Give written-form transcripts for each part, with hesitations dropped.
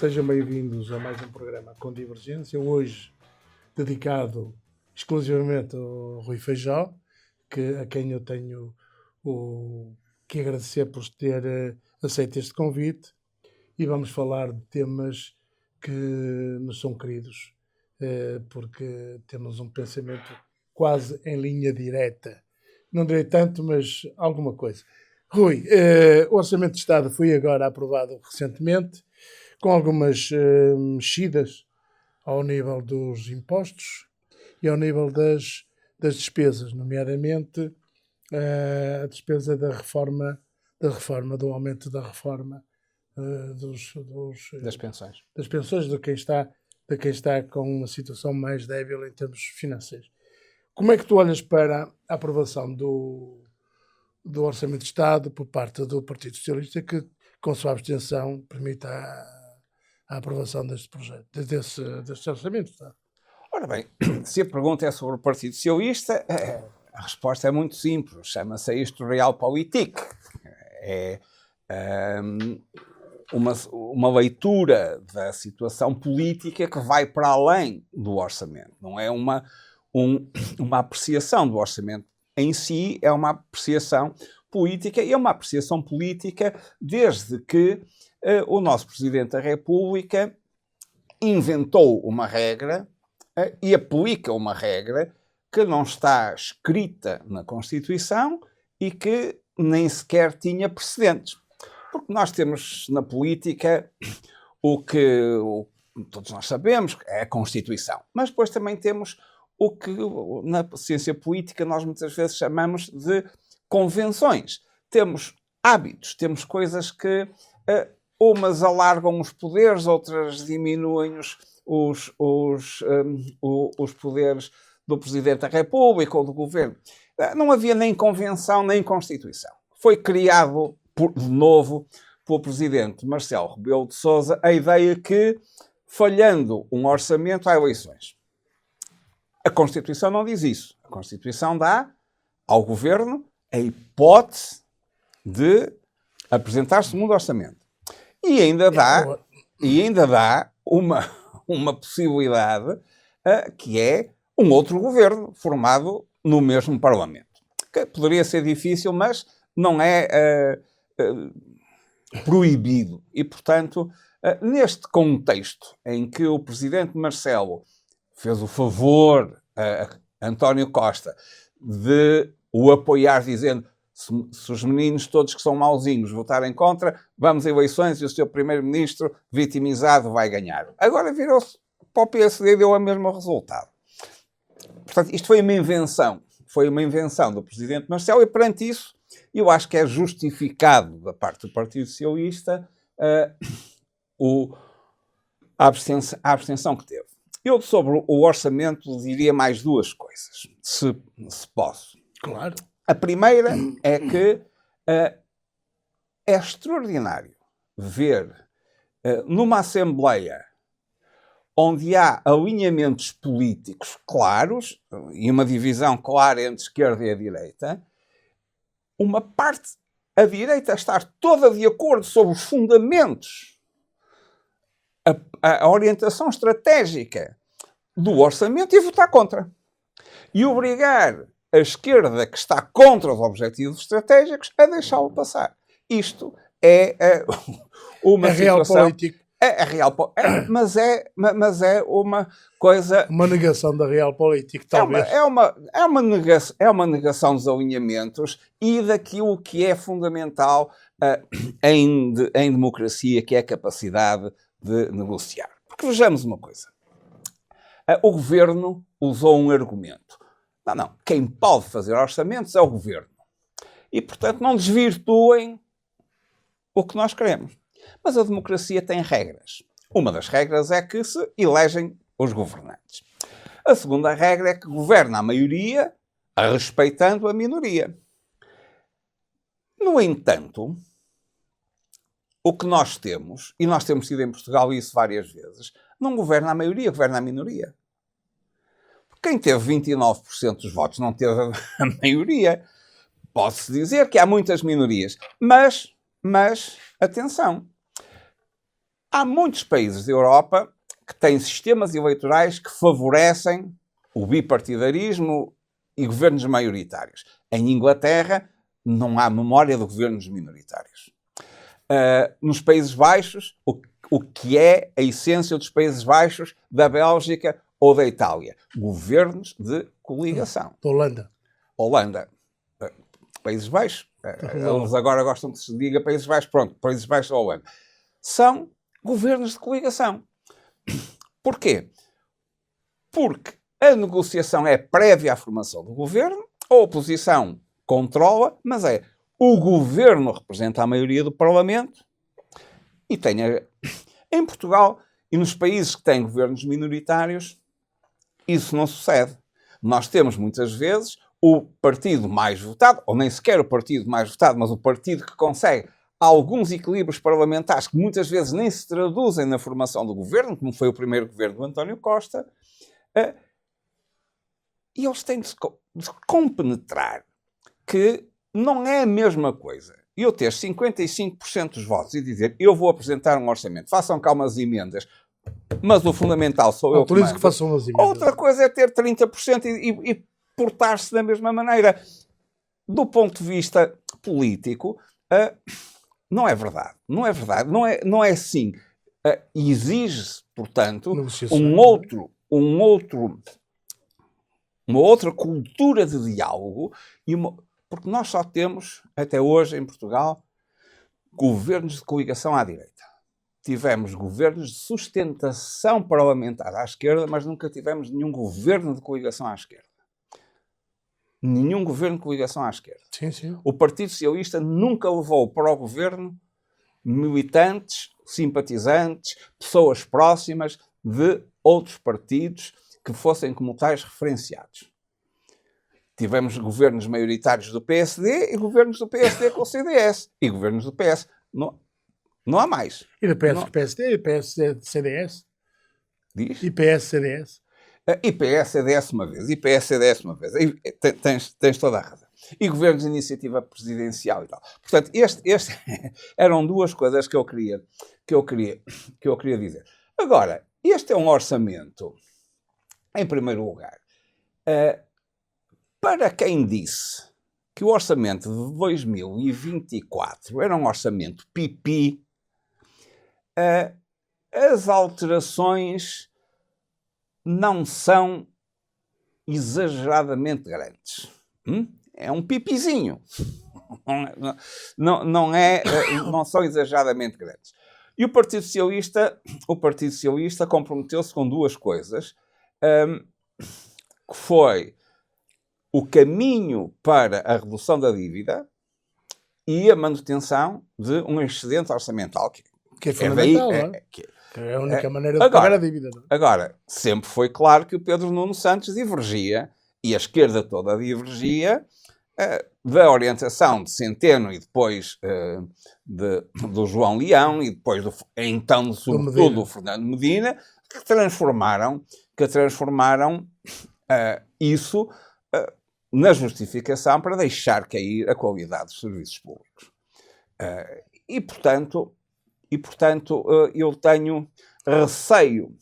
Sejam bem-vindos a mais um programa com Divergência, hoje dedicado exclusivamente ao Rui Feijó, a quem eu tenho que agradecer por ter aceito este convite, e vamos falar de temas que nos são queridos, porque temos um pensamento quase em linha direta. Não direi tanto, mas alguma coisa. Rui, o Orçamento de Estado foi agora aprovado recentemente, com algumas mexidas ao nível dos impostos e ao nível das despesas, nomeadamente a despesa da reforma, do aumento da reforma das pensões. Das pensões de quem está com uma situação mais débil em termos financeiros. Como é que tu olhas para a aprovação do Orçamento de Estado por parte do Partido Socialista, que, com sua abstenção, permite a aprovação deste projeto, deste Orçamento de Estado? Ora bem, se a pergunta é sobre o Partido Socialista, a resposta é muito simples. Chama-se isto Realpolitik. É uma leitura da situação política que vai para além do orçamento. Não é uma apreciação do orçamento em si, é uma apreciação política, e é uma apreciação política desde que o nosso Presidente da República inventou uma regra e aplica uma regra que não está escrita na Constituição e que nem sequer tinha precedentes. Porque nós temos na política o que todos nós sabemos, é a Constituição. Mas depois também temos o que na ciência política nós muitas vezes chamamos de convenções. Temos hábitos, temos coisas que umas alargam os poderes, outras diminuem os poderes do Presidente da República ou do Governo. Não havia nem convenção nem Constituição. Foi criado de novo pelo Presidente Marcelo Rebelo de Sousa a ideia que, falhando um orçamento, há eleições. A Constituição não diz isso. A Constituição dá ao Governo a hipótese de apresentar segundo orçamento. E ainda dá uma possibilidade que é um outro governo formado no mesmo Parlamento. Que poderia ser difícil, mas não é proibido. E, portanto, neste contexto em que o Presidente Marcelo fez o favor a António Costa de o apoiar, dizendo: se os meninos todos que são mauzinhos votarem contra, vamos a eleições e o seu primeiro-ministro vitimizado vai ganhar. Agora virou-se para o PSD e deu o mesmo resultado. Portanto, isto foi uma invenção do Presidente Marcelo, e perante isso eu acho que é justificado da parte do Partido Socialista a abstenção que teve. Eu, sobre o orçamento, diria mais duas coisas, se posso. Claro. A primeira é que é extraordinário ver numa Assembleia onde há alinhamentos políticos claros e uma divisão clara entre a esquerda e a direita, uma parte, a direita, estar toda de acordo sobre os fundamentos, a orientação estratégica do orçamento, e votar contra. E obrigar a esquerda, que está contra os objetivos estratégicos, a deixá-lo passar. Isto é uma situação... Mas é uma coisa... Uma negação da realpolitik, talvez. É uma negação dos alinhamentos e daquilo que é fundamental em democracia, que é a capacidade de negociar. Porque vejamos uma coisa. O Governo usou um argumento. Não. Quem pode fazer orçamentos é o Governo. E, portanto, não desvirtuem o que nós queremos. Mas a democracia tem regras. Uma das regras é que se elegem os governantes. A segunda regra é que governa a maioria respeitando a minoria. No entanto, o que nós temos, e nós temos tido em Portugal isso várias vezes, não governa a maioria, governa a minoria. Quem teve 29% dos votos não teve a maioria. Pode-se dizer que há muitas minorias. Mas atenção, há muitos países da Europa que têm sistemas eleitorais que favorecem o bipartidarismo e governos maioritários. Em Inglaterra, não há memória de governos minoritários. Nos Países Baixos, o que é a essência dos Países Baixos, da Bélgica ou da Itália? Governos de coligação. Holanda. Países Baixos. Eles agora gostam que se diga Países Baixos. Pronto, Países Baixos ou Holanda. São governos de coligação. Porquê? Porque a negociação é prévia à formação do governo, a oposição controla, mas o governo representa a maioria do Parlamento e em Portugal e nos países que têm governos minoritários, isso não sucede. Nós temos muitas vezes o partido mais votado, ou nem sequer o partido mais votado, mas o partido que consegue alguns equilíbrios parlamentares que muitas vezes nem se traduzem na formação do governo, como foi o primeiro governo do António Costa, e eles têm de se compenetrar que não é a mesma coisa eu ter 55% dos votos e dizer eu vou apresentar um orçamento, façam cá umas emendas, mas o fundamental sou eu que mando. Que façam umas emendas. Outra coisa é ter 30% e portar-se da mesma maneira. Do ponto de vista político, não é verdade. Não é verdade. Não é assim. Exige-se, portanto, uma outra cultura de diálogo, porque nós só temos, até hoje, em Portugal, governos de coligação à direita. Tivemos governos de sustentação parlamentar à esquerda, mas nunca tivemos nenhum governo de coligação à esquerda. Nenhum governo de coligação à esquerda. Sim. O Partido Socialista nunca levou para o governo militantes, simpatizantes, pessoas próximas de outros partidos que fossem como tais referenciados. Tivemos governos maioritários do PSD e governos do PSD com o CDS. E governos do PS. Não há mais. E do PSD, CDS? Diz? E PS-CDS? IPS-CDS uma vez. IPS-CDS uma vez. Tens toda a razão. E governos de iniciativa presidencial e tal. Portanto, este eram duas coisas que eu queria dizer. Agora, este é um orçamento, em primeiro lugar, para quem disse que o orçamento de 2024 era um orçamento pipi, as alterações não são exageradamente grandes. É um pipizinho. Não são exageradamente grandes. E o Partido Socialista comprometeu-se com duas coisas, que foi o caminho para a redução da dívida e a manutenção de um excedente orçamental. Que é fundamental, é a única maneira de pagar a dívida. Não? Agora, sempre foi claro que o Pedro Nuno Santos divergia, e a esquerda toda divergia, da orientação de Centeno e depois do João Leão e depois, sobretudo, do Fernando Medina, que transformaram isso na justificação para deixar cair a qualidade dos serviços públicos. E, portanto, eu tenho receio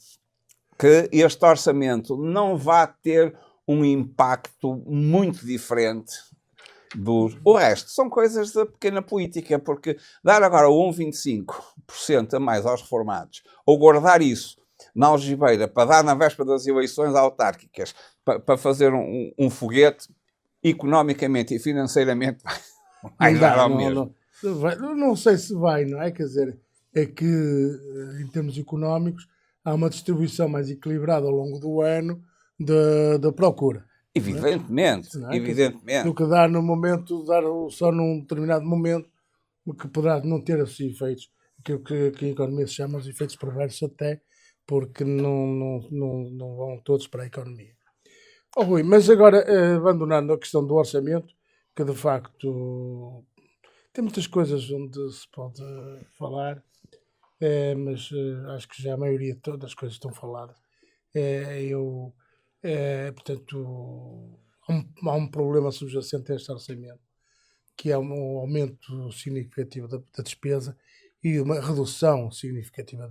que este orçamento não vá ter um impacto muito diferente o resto. São coisas da pequena política, porque dar agora 1,25% a mais aos reformados, ou guardar isso na algibeira para dar na véspera das eleições autárquicas, para fazer um foguete, economicamente e financeiramente vai dar ao mesmo. Não sei se vai, não é? Quer dizer, é que em termos económicos há uma distribuição mais equilibrada ao longo do ano da procura. Evidentemente, não é? evidentemente. Do que dar no momento, dar só num determinado momento, o que poderá não ter esses efeitos, aquilo que a economia se chama os efeitos perversos até, porque não vão todos para a economia. Rui, mas agora, abandonando a questão do orçamento, que de facto tem muitas coisas onde se pode falar, mas acho que já a maioria de todas as coisas estão faladas. Portanto, há um problema subjacente a este orçamento, que é um aumento significativo da despesa e uma redução significativa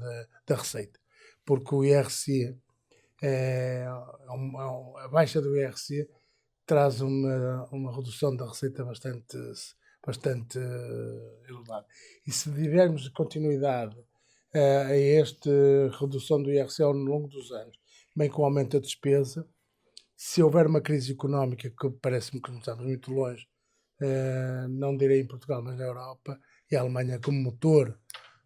da receita, porque o IRC, a baixa do IRC traz uma redução da receita bastante elevada. E se tivermos continuidade a esta redução do IRC ao longo dos anos, bem com o aumento da despesa, se houver uma crise económica, que parece-me que não estamos muito longe, não direi em Portugal, mas na Europa, e a Alemanha como motor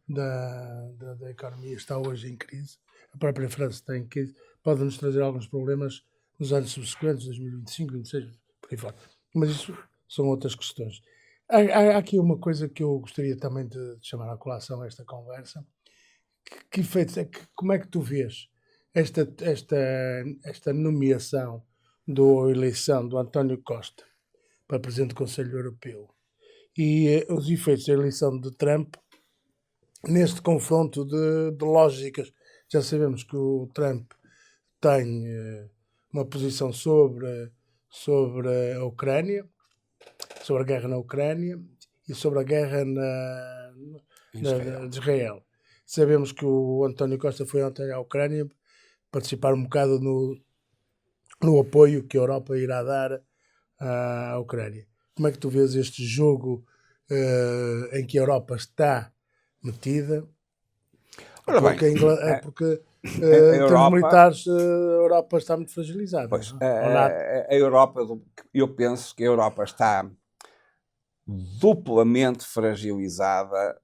da economia está hoje em crise, a própria França está em crise, pode-nos trazer alguns problemas nos anos subsequentes, 2025, 2026, por aí fora. Mas isso são outras questões. Há aqui uma coisa que eu gostaria também de chamar à colação a esta conversa. Como é que tu vês esta nomeação da eleição do António Costa para Presidente do Conselho Europeu e os efeitos da eleição de Trump neste confronto de lógicas? Já sabemos que o Trump tem uma posição sobre a Ucrânia, sobre a guerra na Ucrânia e sobre a guerra de Israel. Sabemos que o António Costa foi ontem à Ucrânia participar um bocado no apoio que a Europa irá dar à Ucrânia. Como é que tu vês este jogo em que a Europa está metida? Ora bem, porque em termos militares a Europa está muito fragilizada. Pois, a Europa, eu penso que a Europa está duplamente fragilizada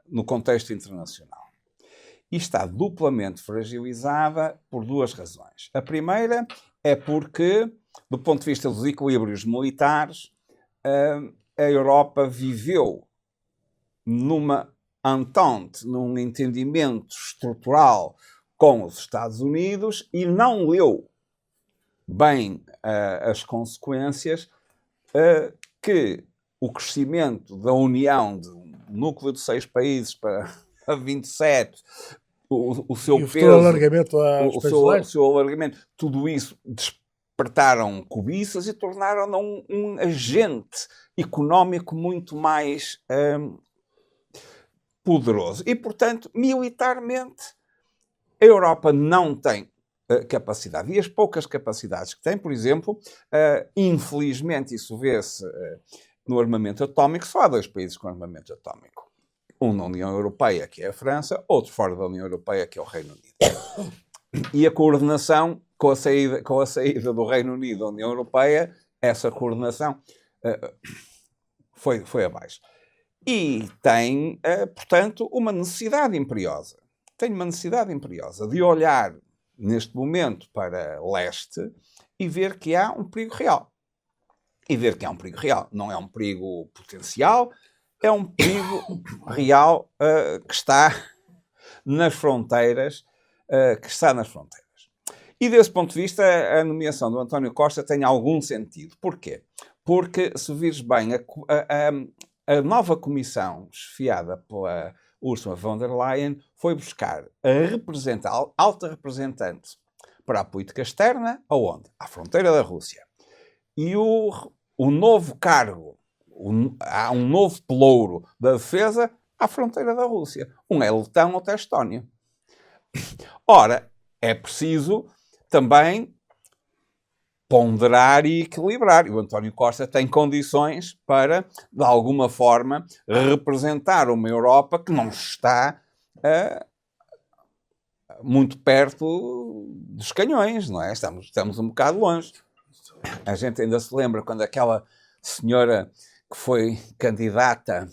no contexto internacional. E está duplamente fragilizada por duas razões. A primeira é porque, do ponto de vista dos equilíbrios militares, a Europa viveu numa entente, num entendimento estrutural com os Estados Unidos e não leu bem as consequências que o crescimento da União, de um núcleo de 6 países para 27, o seu peso, o seu alargamento, tudo isso despertaram cobiças e tornaram-no um agente económico muito mais poderoso. E, portanto, militarmente, a Europa não tem capacidade. E as poucas capacidades que tem, por exemplo, infelizmente, isso vê-se no armamento atómico, só há 2 países com armamento atómico. Um na União Europeia, que é a França, outro fora da União Europeia, que é o Reino Unido. E a coordenação com a saída do Reino Unido da União Europeia, essa coordenação foi abaixo. E tem, portanto, uma necessidade imperiosa. Tem uma necessidade imperiosa de olhar, neste momento, para leste e ver que há um perigo real. E ver que há um perigo real. Não é um perigo potencial, é um perigo real que está nas fronteiras. E, desse ponto de vista, a nomeação do António Costa tem algum sentido. Porquê? Porque, se vires bem, a nova comissão chefiada pela Ursula von der Leyen foi buscar a alta representante para a política externa, aonde? À fronteira da Rússia. E o novo cargo, há um novo pelouro da defesa à fronteira da Rússia. Um é Letão, outro é Estónia. Ora, é preciso também ponderar e equilibrar. E o António Costa tem condições para, de alguma forma, representar uma Europa que não está muito perto dos canhões, não é? Estamos um bocado longe. A gente ainda se lembra quando aquela senhora que foi candidata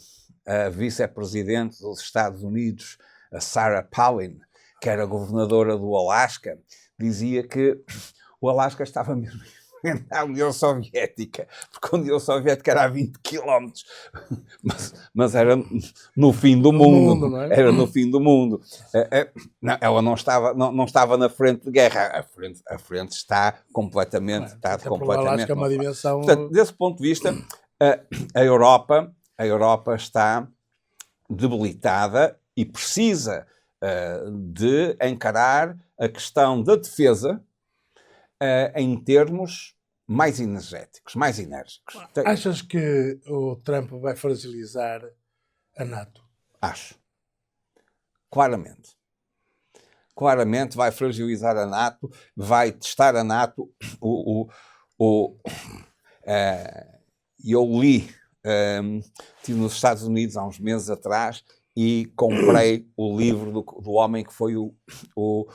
a vice-presidente dos Estados Unidos, a Sarah Palin, que era governadora do Alasca, dizia que o Alasca estava mesmo à União Soviética, porque a União Soviética era a 20 km, mas era no fim do mundo, não é? Era no fim do mundo. Não, ela não estava na frente de guerra, a frente está completamente... Está completamente. Alasca é uma dimensão... Portanto, desse ponto de vista, a Europa está debilitada e precisa de encarar a questão da defesa em termos mais energéticos, mais enérgicos. Achas que o Trump vai fragilizar a NATO. Acho. Claramente. Claramente vai fragilizar a NATO, vai testar a NATO. Eu li, estive nos Estados Unidos há uns meses atrás e comprei o livro do homem que foi o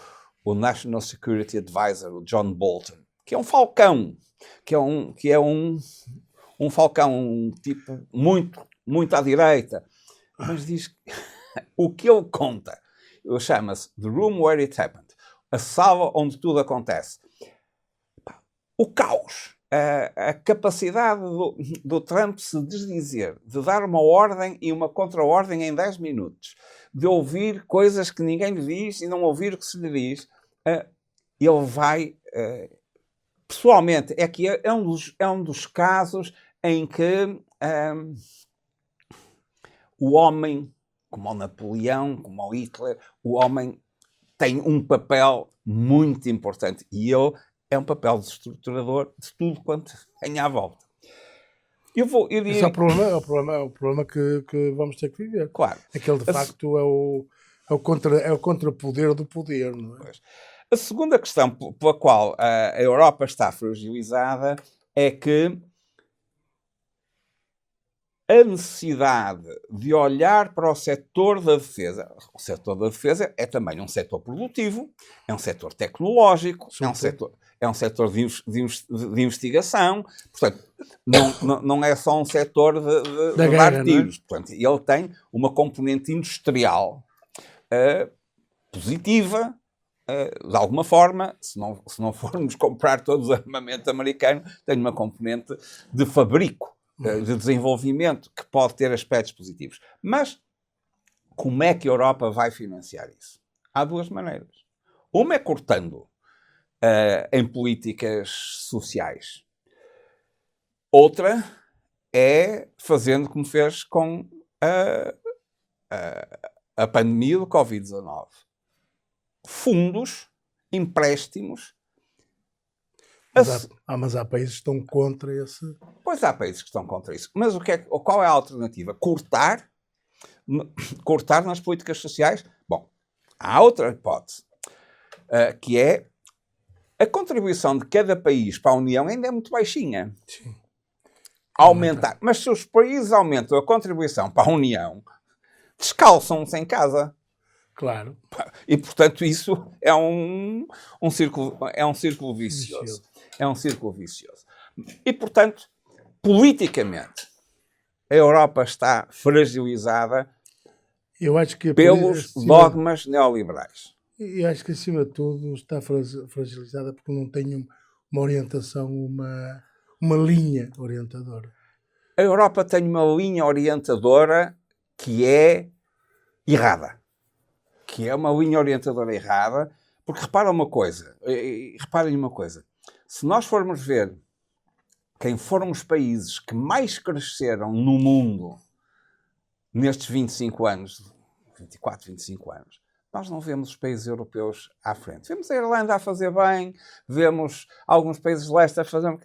National Security Advisor, o John Bolton, que é um falcão, que é um falcão, um tipo muito à direita, mas diz o que ele conta, chama-se The Room Where It Happened, a sala onde tudo acontece. O caos, a capacidade do Trump se desdizer, de dar uma ordem e uma contra-ordem em 10 minutos, de ouvir coisas que ninguém lhe diz e não ouvir o que se lhe diz, ele vai... pessoalmente, é que é um dos casos em que o homem, como o Napoleão, como o Hitler, o homem tem um papel muito importante e ele é um papel destruturador de tudo quanto tem à volta. Esse é o problema que vamos ter que viver. Claro. Aquele, de facto, é o contrapoder do poder, não é? Pois. A segunda questão pela qual a Europa está fragilizada é que a necessidade de olhar para o setor da defesa. O setor da defesa é também um setor produtivo, é um setor tecnológico, é um setor de investigação. Portanto, não é só um setor de dar tiros. Portanto, ele tem uma componente industrial positiva, de alguma forma. Se não formos comprar todos o armamento americano, tem uma componente de fabrico, de desenvolvimento, que pode ter aspectos positivos. Mas como é que a Europa vai financiar isso? Há duas maneiras. Uma é cortando em políticas sociais. Outra é fazendo como fez com a pandemia do Covid-19. Fundos, empréstimos. Mas há países que estão contra esse... Pois há países que estão contra isso. Mas qual é a alternativa? Cortar nas políticas sociais? Bom, há outra hipótese, que é a contribuição de cada país para a União ainda é muito baixinha. Sim. Aumentar. Mas se os países aumentam a contribuição para a União, descalçam-se em casa. Claro. E, portanto, isso é um círculo vicioso. É um círculo vicioso. E, portanto, politicamente, a Europa está fragilizada pelos dogmas neoliberais. Eu acho que, acima de tudo, está fragilizada porque não tem uma orientação, uma linha orientadora. A Europa tem uma linha orientadora que é errada. Que é uma linha orientadora errada, porque reparem uma coisa. Se nós formos ver quem foram os países que mais cresceram no mundo nestes 25 anos, 24, 25 anos, nós não vemos os países europeus à frente. Vemos a Irlanda a fazer bem, vemos alguns países de leste a fazer...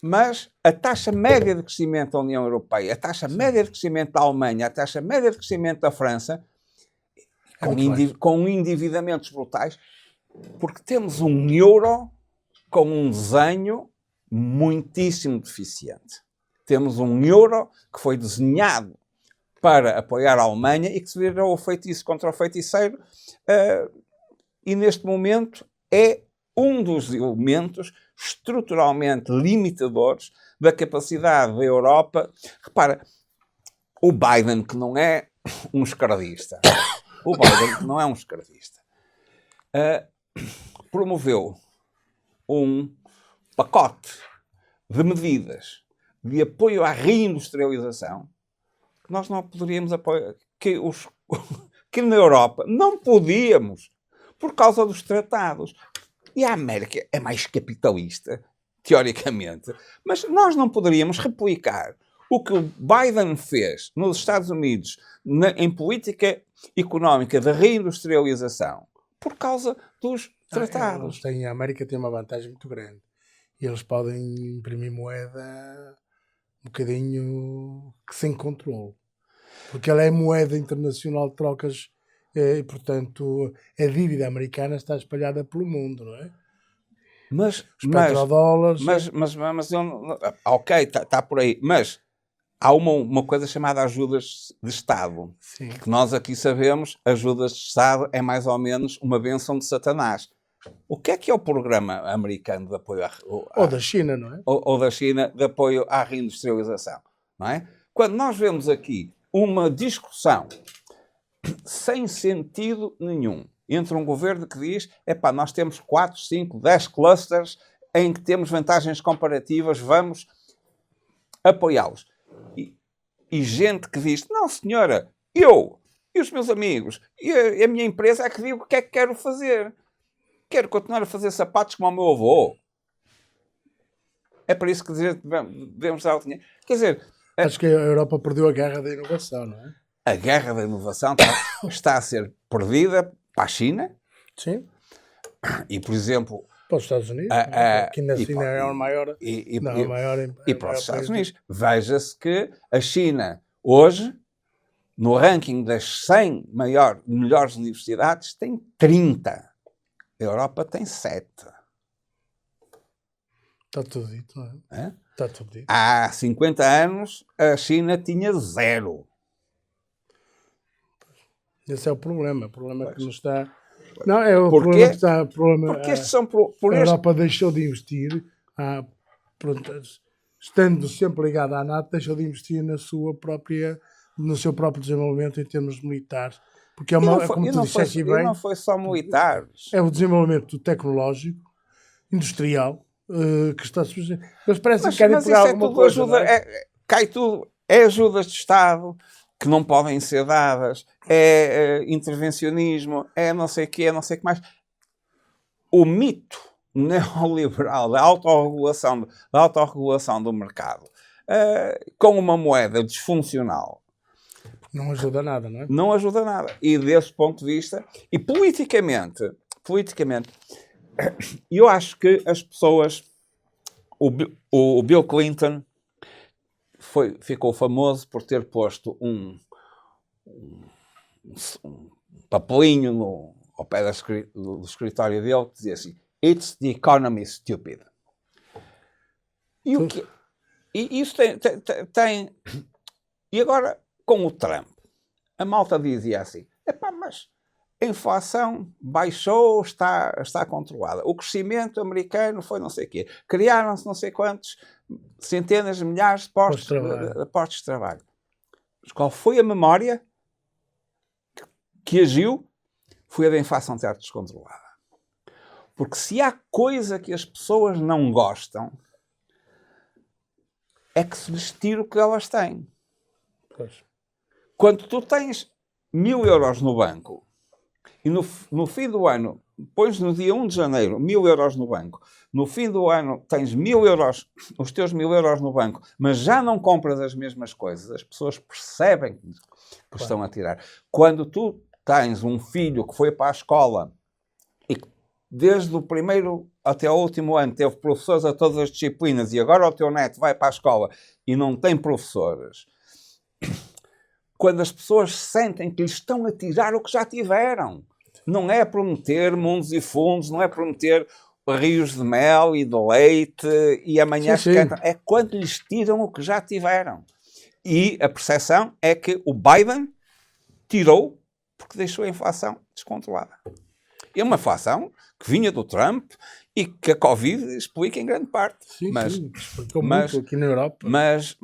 Mas a taxa média de crescimento da União Europeia, a taxa média de crescimento da Alemanha, a taxa média de crescimento da França, com endividamentos brutais, porque temos um euro com um desenho muitíssimo deficiente. Temos um euro que foi desenhado para apoiar a Alemanha e que se virou o feitiço contra o feiticeiro, e neste momento é um dos elementos estruturalmente limitadores da capacidade da Europa. Repara, o Biden, que não é um esquerdista, promoveu um pacote de medidas de apoio à reindustrialização que nós não poderíamos apoiar, que na Europa não podíamos, por causa dos tratados. E a América é mais capitalista, teoricamente, mas nós não poderíamos replicar o que o Biden fez nos Estados Unidos em política económica de reindustrialização por causa dos tratados. A América tem uma vantagem muito grande. E eles podem imprimir moeda um bocadinho sem controle. Porque ela é moeda internacional de trocas e, portanto, a dívida americana está espalhada pelo mundo, não é? Mas, Os petrodólares... ok, está por aí. Mas há uma coisa chamada ajudas de Estado. Sim. Que nós aqui sabemos, ajudas de Estado é mais ou menos uma bênção de Satanás. O que é o programa americano de apoio ou da China, não é? Ou da China de apoio à reindustrialização, não é? Quando nós vemos aqui uma discussão sem sentido nenhum entre um governo que diz, nós temos 4, 5, 10 clusters em que temos vantagens comparativas, vamos apoiá-los. E gente que diz, não senhora, eu e os meus amigos e a minha empresa é que digo o que é que quero fazer. Quero continuar a fazer sapatos como o meu avô. É para isso que devemos dar o dinheiro. Quer dizer... Acho que a Europa perdeu a guerra da inovação, não é? A guerra da inovação está a ser perdida para a China. Sim. E, por exemplo... Para os Estados Unidos, que na China é o maior... E para os Estados Unidos. Veja-se que a China, hoje, no ranking das 100 melhores universidades, tem 30. A Europa tem 7. Está tudo dito, não é? Está tudo dito. Há 50 anos, a China tinha 0. Esse é o problema. O problema que nos está... Não, é o problema que está... Porque estes são... A Europa deixou de investir, estando sempre ligada à NATO, deixou de investir no seu próprio desenvolvimento em termos militares. Porque como tu disseste bem... não foi só militares. É o desenvolvimento tecnológico, industrial, que está sujeito. Eles parecem que querem pegar alguma coisa. Cai tudo. É ajudas de Estado que não podem ser dadas. É intervencionismo. É não sei o quê, não sei o que mais. O mito neoliberal da autorregulação do mercado com uma moeda disfuncional não ajuda nada, não é? Não ajuda nada. E desse ponto de vista, e politicamente, eu acho que as pessoas... O Bill Clinton ficou famoso por ter posto um papelinho ao pé do escritório dele que dizia assim: "It's the economy, stupid." E isso tem... E agora, com o Trump, a malta dizia assim, mas a inflação baixou, está controlada. O crescimento americano foi não sei o quê. Criaram-se não sei quantos, centenas de milhares de postos de trabalho. Mas qual foi a memória que agiu? Foi a da inflação ter descontrolada. Porque se há coisa que as pessoas não gostam, é que se lhes tira o que elas têm. Pois. Quando tu tens 1.000 euros no banco e no fim do ano, pões no dia 1 de janeiro 1.000 euros no banco, no fim do ano tens 1.000 euros, os teus 1.000 euros no banco, mas já não compras as mesmas coisas, as pessoas percebem que estão a tirar. Quando tu tens um filho que foi para a escola e desde o primeiro até o último ano teve professores a todas as disciplinas e agora o teu neto vai para a escola e não tem professores... Quando as pessoas sentem que lhes estão a tirar o que já tiveram. Não é prometer mundos e fundos, não é prometer rios de mel e de leite e amanhã se cantam. É quando lhes tiram o que já tiveram. E a percepção é que o Biden tirou porque deixou a inflação descontrolada. É uma inflação que vinha do Trump e que a Covid explica em grande parte. Sim, explicou muito aqui na Europa. Mas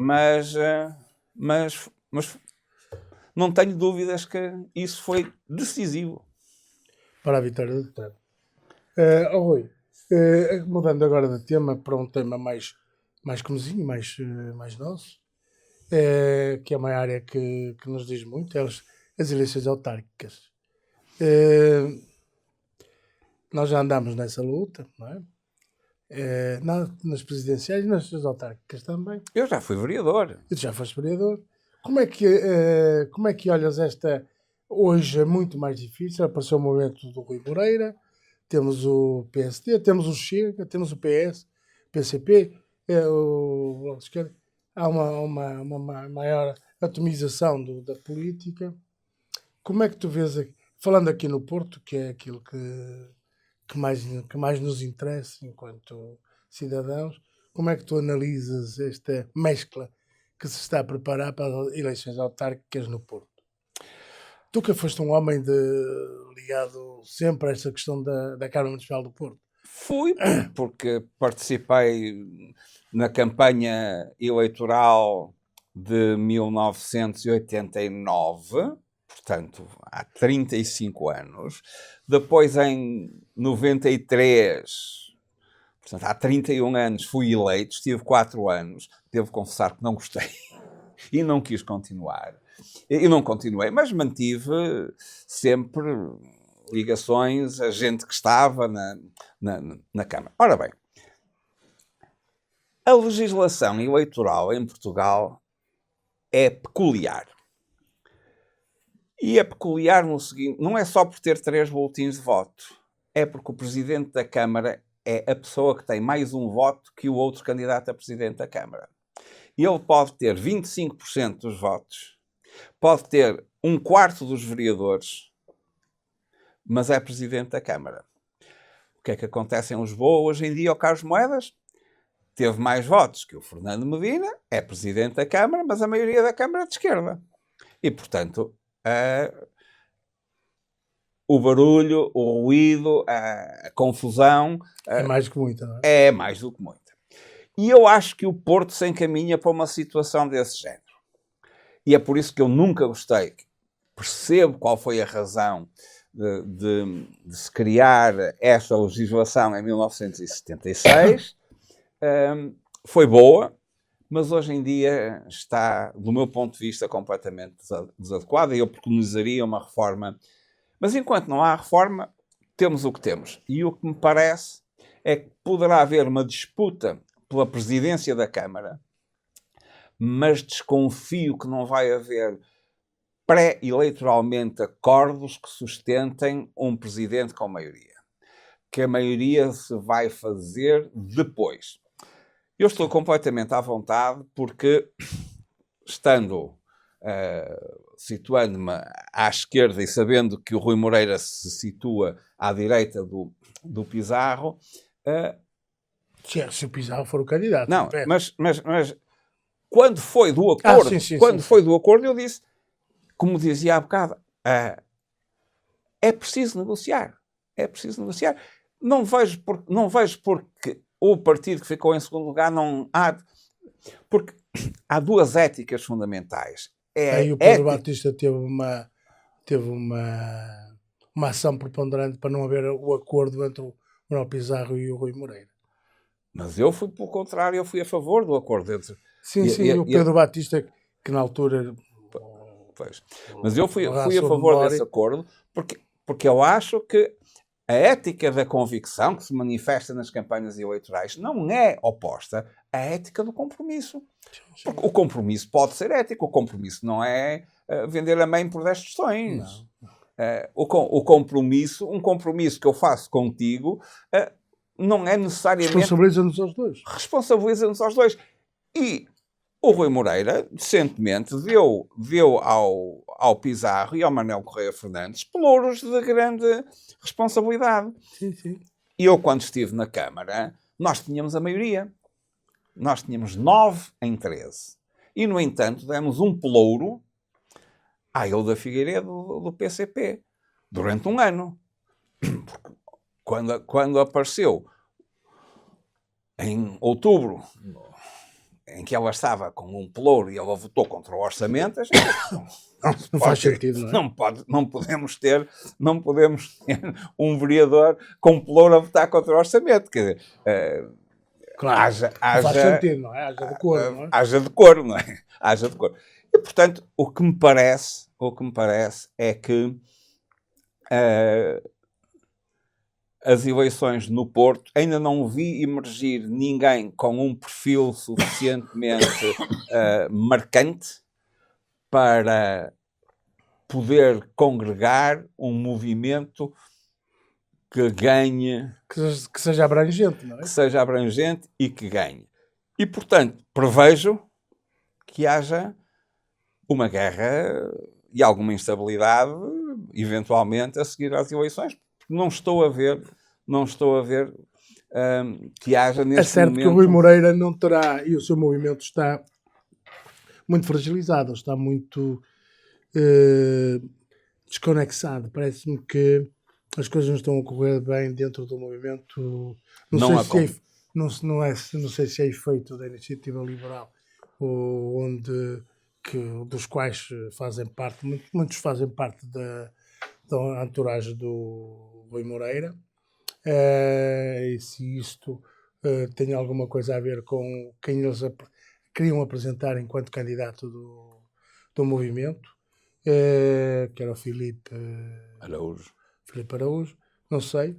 não tenho dúvidas que isso foi decisivo. Para a vitória do Trump. Rui, mudando agora de tema para um tema mais comezinho, mais nosso, que é uma área que nos diz muito, é as eleições autárquicas. Nós já andamos nessa luta, não é? Nas presidenciais e nas autárquicas também. Eu já fui vereador. E tu já foste vereador. Como é que olhas esta... Hoje é muito mais difícil. Apareceu o movimento do Rui Moreira, temos o PSD, temos o Chega, temos o PS, PCP, o Bloco de Esquerda. há uma maior atomização da política. Como é que tu vês, falando aqui no Porto, que é aquilo que mais nos interessa enquanto cidadãos, como é que tu analisas esta mescla que se está a preparar para as eleições autárquicas no Porto? Tu que foste um homem ligado sempre a esta questão da Câmara Municipal do Porto. Fui, porque participei na campanha eleitoral de 1989, portanto, há 35 anos. Depois, em 93, portanto, há 31 anos, fui eleito, estive 4 anos. Devo confessar que não gostei e não quis continuar. E não continuei, mas mantive sempre ligações a gente que estava na Câmara. Ora bem, a legislação eleitoral em Portugal é peculiar. E é peculiar no seguinte, não é só por ter 3 boletins de voto, é porque o Presidente da Câmara é a pessoa que tem mais um voto que o outro candidato a Presidente da Câmara. E ele pode ter 25% dos votos, pode ter 1/4 dos vereadores, mas é Presidente da Câmara. O que é que acontece em Lisboa hoje em dia? O Carlos Moedas teve mais votos que o Fernando Medina, é Presidente da Câmara, mas a maioria da Câmara é de esquerda. E, portanto, o barulho, o ruído, a confusão... é mais do que muita, não é? É mais do que muita. E eu acho que o Porto se encaminha para uma situação desse género. E é por isso que eu nunca gostei. Percebo qual foi a razão de se criar esta legislação em 1976. Foi boa, mas hoje em dia está, do meu ponto de vista, completamente desadequada e eu preconizaria uma reforma. Mas enquanto não há reforma, temos o que temos. E o que me parece é que poderá haver uma disputa pela presidência da Câmara, mas desconfio que não vai haver pré-eleitoralmente acordos que sustentem um presidente com maioria. Que a maioria se vai fazer depois. Eu estou completamente à vontade porque, estando, situando-me à esquerda e sabendo que o Rui Moreira se situa à direita do Pizarro... se o Pizarro for o candidato. Não, mas quando foi do acordo, foi do acordo, eu disse, como dizia há bocado, é preciso negociar. É preciso negociar. Não vejo porque o partido que ficou em segundo lugar não há... Porque há 2 éticas fundamentais. Aí o Pedro Batista teve uma ação preponderante para não haver o acordo entre o Manuel Pizarro e o Rui Moreira. Mas eu fui, pelo contrário, eu fui a favor do acordo entre... Sim, o Pedro Batista, que na altura... Pois. Mas eu fui a favor desse acordo porque eu acho que a ética da convicção que se manifesta nas campanhas eleitorais não é oposta à ética do compromisso. Porque o compromisso pode ser ético, o compromisso não é vender a mãe por 10 tostões. O compromisso, um compromisso que eu faço contigo, não é necessariamente... Responsabiliza-nos aos dois. Responsabiliza-nos aos dois. E o Rui Moreira, recentemente, deu ao Pizarro e ao Manuel Correia Fernandes pelouros de grande responsabilidade. Sim. E eu, quando estive na Câmara, nós tínhamos a maioria. Nós tínhamos 9 em 13. E, no entanto, demos um pelouro à Hilda Figueiredo do PCP durante um ano. Porque quando apareceu em outubro, em que ela estava com um pelouro e ela votou contra o orçamento, não faz sentido, não é? Não podemos ter um vereador com pelouro a votar contra o orçamento. Quer dizer, claro, não faz sentido, não é? Haja decoro, não é? Haja decoro, não é? Haja decoro. E, portanto, o que me parece é que as eleições no Porto, ainda não vi emergir ninguém com um perfil suficientemente marcante para poder congregar um movimento que ganhe... Que seja abrangente, não é? Que seja abrangente e que ganhe. E, portanto, prevejo que haja uma guerra e alguma instabilidade, eventualmente, a seguir às eleições. Não estou a ver que haja neste momento... É certo que o Rui Moreira não terá, e o seu movimento está muito fragilizado, está muito desconexado. Parece-me que as coisas não estão a correr bem dentro do movimento. Não sei se é efeito da iniciativa liberal, dos quais fazem parte, muitos fazem parte da entourage do Rui Moreira, e se isto tem alguma coisa a ver com quem eles queriam apresentar enquanto candidato do movimento, que era o Filipe Araújo, não sei.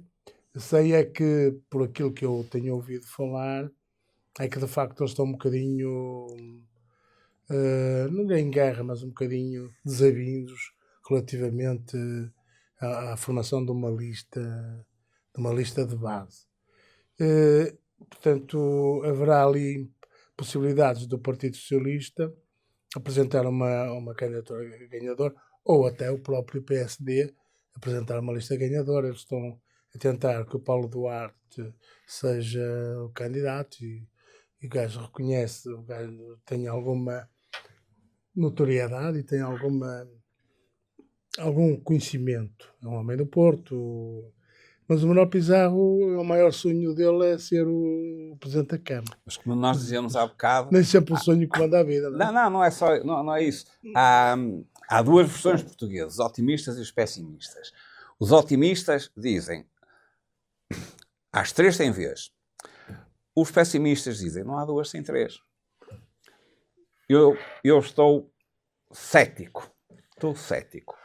Sei é que, por aquilo que eu tenho ouvido falar, é que de facto eles estão um bocadinho, não é em guerra, mas um bocadinho desavindos relativamente à formação de uma lista de base. Portanto, haverá ali possibilidades do Partido Socialista apresentar uma candidatura ganhadora, ou até o próprio PSD apresentar uma lista ganhadora. Eles estão a tentar que o Paulo Duarte seja o candidato e o gajo reconhece, o gajo tem alguma notoriedade e tem algum conhecimento. É um homem do Porto, mas o Manuel Pizarro, o maior sonho dele é ser o Presidente da Câmara. Mas como nós dizíamos há bocado... Nem sempre o sonho que manda a vida, não é? Não é só, não é isso. Há duas versões portuguesas, os otimistas e os pessimistas. Os otimistas dizem, às 3 tem vez. Os pessimistas dizem, não há 2 sem 3. Eu estou cético.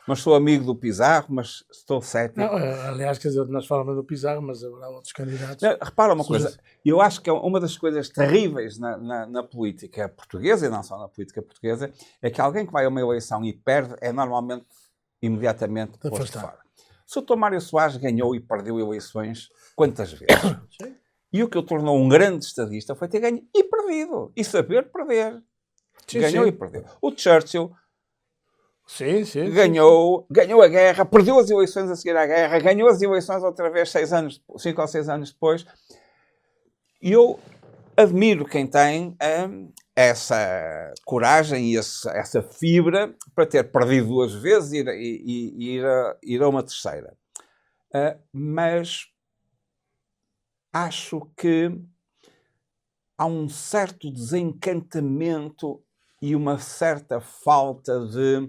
Mas sou amigo do Pizarro, mas estou cético. Não, aliás, quer dizer, nós falamos do Pizarro, mas haverá outros candidatos. Não, repara uma coisa, eu acho que uma das coisas terríveis na política portuguesa, e não só na política portuguesa, é que alguém que vai a uma eleição e perde é normalmente imediatamente posto fora. O Sr. Mário Soares ganhou e perdeu eleições quantas vezes? Sim. E o que o tornou um grande estadista foi ter ganho e perdido. E saber perder. Sim, ganhou e perdeu. O Churchill... Sim. Ganhou a guerra, perdeu as eleições a seguir à guerra, ganhou as eleições outra vez 5 ou 6 anos depois. E eu admiro quem tem essa coragem e essa fibra para ter perdido 2 vezes e ir a uma terceira. Mas acho que há um certo desencantamento e uma certa falta de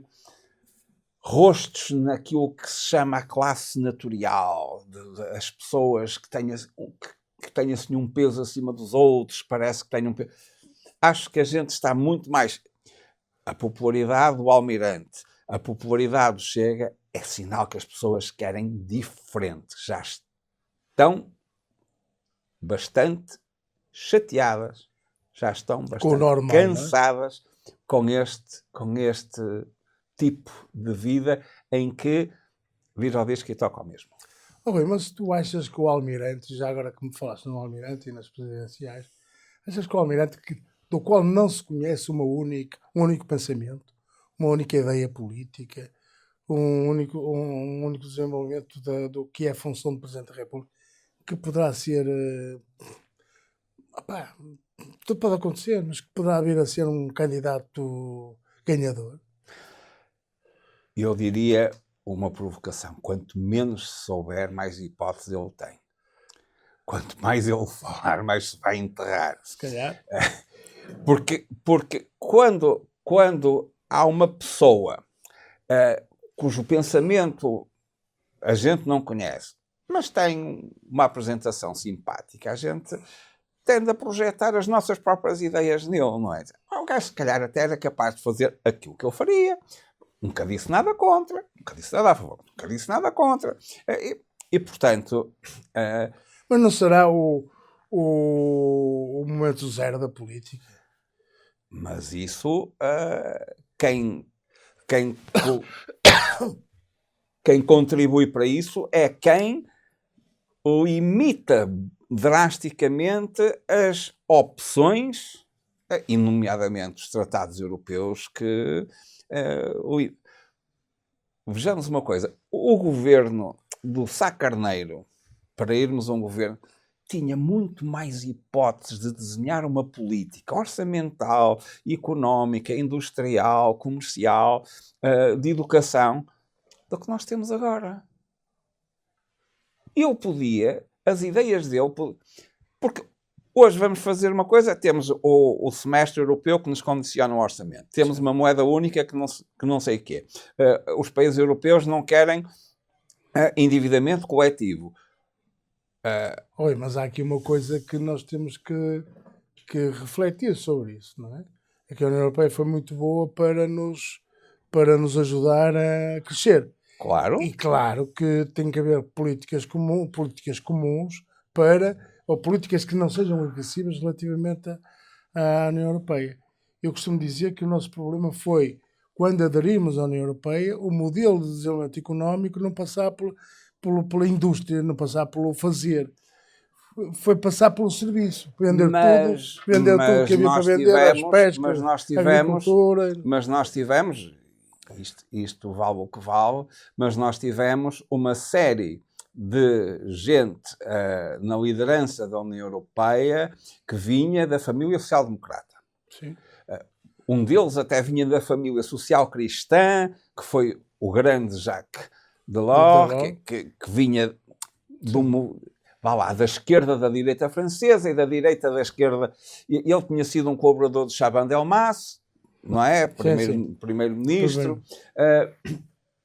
rostos naquilo que se chama a classe senatorial, as pessoas que têm assim um peso acima dos outros, parece que têm um peso. Acho que a gente está muito mais... A popularidade do Almirante, a popularidade do Chega, é sinal que as pessoas querem diferente. Já estão bastante chateadas, já estão bastante cansadas, não é? com este tipo de vida em que vira ao disco e toca ao mesmo. Mas tu achas que o Almirante, já agora que me falaste no Almirante e nas presidenciais, achas que o Almirante, do qual não se conhece um único pensamento, uma única ideia política, um único desenvolvimento do que é a função do Presidente da República, que poderá ser... tudo pode acontecer, mas que poderá vir a ser um candidato ganhador? Eu diria uma provocação. Quanto menos se souber, mais hipóteses ele tem. Quanto mais ele falar, mais se vai enterrar. Se calhar. Porque quando há uma pessoa cujo pensamento a gente não conhece, mas tem uma apresentação simpática, a gente tende a projetar as nossas próprias ideias nele, não é? O gajo, se calhar, até era capaz de fazer aquilo que eu faria. Nunca disse nada contra, nunca disse nada a favor, nunca disse nada contra. E portanto... Mas não será o momento zero da política? Mas isso, quem contribui para isso é quem limita drasticamente as opções e nomeadamente os tratados europeus que... Vejamos uma coisa, o governo do Sá Carneiro, para irmos a um governo, tinha muito mais hipóteses de desenhar uma política orçamental, económica, industrial, comercial, de educação, do que nós temos agora. Ele podia, as ideias dele... Porque hoje vamos fazer uma coisa, temos o semestre europeu que nos condiciona o orçamento. Temos uma moeda única que não sei o quê. Os países europeus não querem endividamento coletivo. Oi, mas há aqui uma coisa que nós temos que refletir sobre isso, não é? É que a União Europeia foi muito boa para nos ajudar a crescer. Claro. E claro que tem que haver políticas comuns ou políticas que não sejam agressivas relativamente à União Europeia. Eu costumo dizer que o nosso problema foi, quando aderimos à União Europeia, o modelo de desenvolvimento económico não passar pela indústria, não passar pelo fazer. Foi passar pelo serviço, vender tudo que havia para vender, as pescas, agricultura. Mas nós tivemos, isto vale o que vale, mas nós tivemos uma série de gente na liderança da União Europeia que vinha da família social-democrata. Sim. Um deles até vinha da família social-cristã, que foi o grande Jacques Delors, que vinha da esquerda da direita francesa e da direita da esquerda. Ele tinha sido um colaborador de Chaban Delmas, não é? Primeiro-ministro.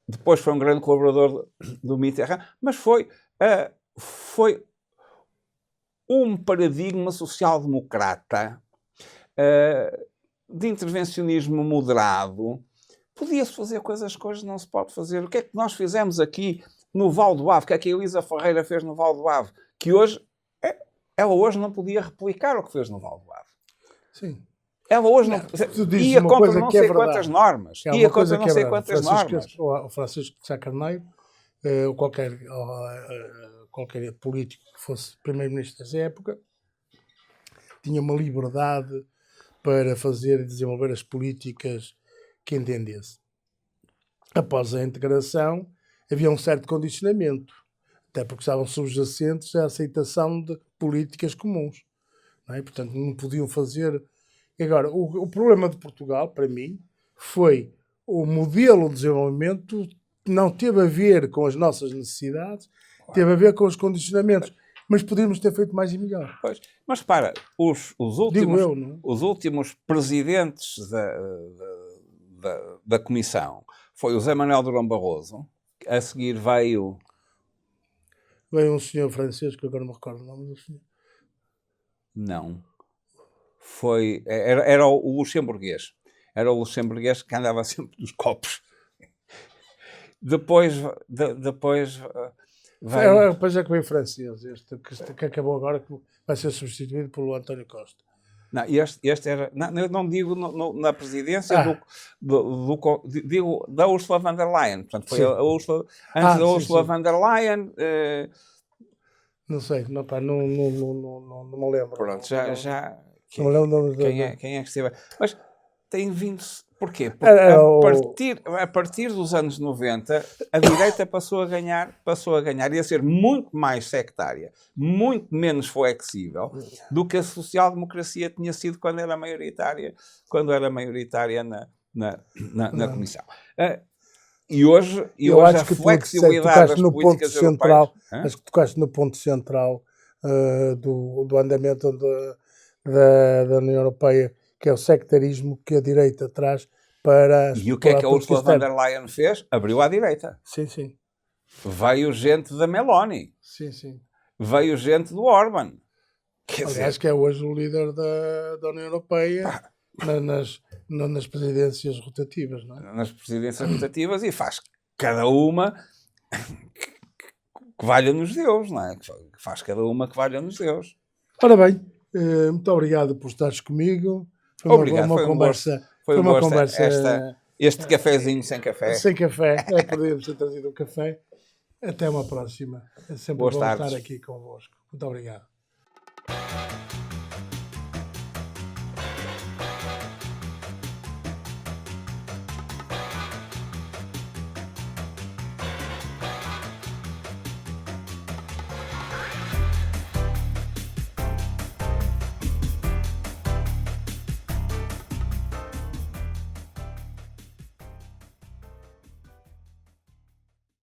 Depois foi um grande colaborador do Mitterrand, mas foi um paradigma social-democrata de intervencionismo moderado. Podia-se fazer coisas que hoje não se pode fazer. O que é que nós fizemos aqui no Val do Ave? O que é que a Elisa Ferreira fez no Val do Ave? Que hoje, ela hoje não podia replicar o que fez no Val do Ave. Sim. Ela hoje não ia contra não sei quantas normas. Ia contra não sei quantas normas. O Francisco de Sá Carneiro, ou qualquer político que fosse primeiro-ministro dessa época, tinha uma liberdade para fazer e desenvolver as políticas que entendesse. Após a integração, havia um certo condicionamento, até porque estavam subjacentes à aceitação de políticas comuns. Não é? Portanto, não podiam fazer... Agora, o problema de Portugal, para mim, foi o modelo de desenvolvimento não teve a ver com as nossas necessidades, teve a ver com os condicionamentos. Mas poderíamos ter feito mais e melhor. Pois. Mas para, os últimos presidentes da Comissão foi o José Manuel Durão Barroso, a seguir veio um senhor francês, que agora não me recordo o nome do senhor. Não. Era o luxemburguês. Era o luxemburguês que andava sempre nos copos. Depois depois é que veio o francês, que acabou agora, que vai ser substituído pelo António Costa. Não, este era... Não, não digo na presidência digo da Ursula von der Leyen. Portanto, foi a Ursula... Antes da Ursula von der Leyen... Não sei, não me lembro. Pronto, já não me lembro quem é que esteve... Mas tem vindo... Porquê? Porque a partir dos anos 90, a direita passou a ganhar e a ser muito mais sectária, muito menos flexível do que a social-democracia tinha sido quando era maioritária na Comissão. E hoje a flexibilidade das políticas europeias... Acho que tocaste no ponto central do andamento da União Europeia, que é o sectarismo que a direita traz para... E o que é que a Ursula von der Leyen fez? Abriu à direita. Sim, sim. Veio gente da Meloni. Sim, sim. Veio gente do Orban. Aliás, que é hoje o líder da União Europeia nas presidências rotativas, não é? Nas presidências rotativas, e faz cada uma que valha-nos Deus, não é? Faz cada uma que valha-nos Deus. Ora bem, muito obrigado por estares comigo. Obrigado, foi uma conversa. Foi uma conversa. Este cafezinho sem café. Sem café. Podíamos ter trazido um café. Até uma próxima. É sempre bom estar aqui convosco. Muito obrigado.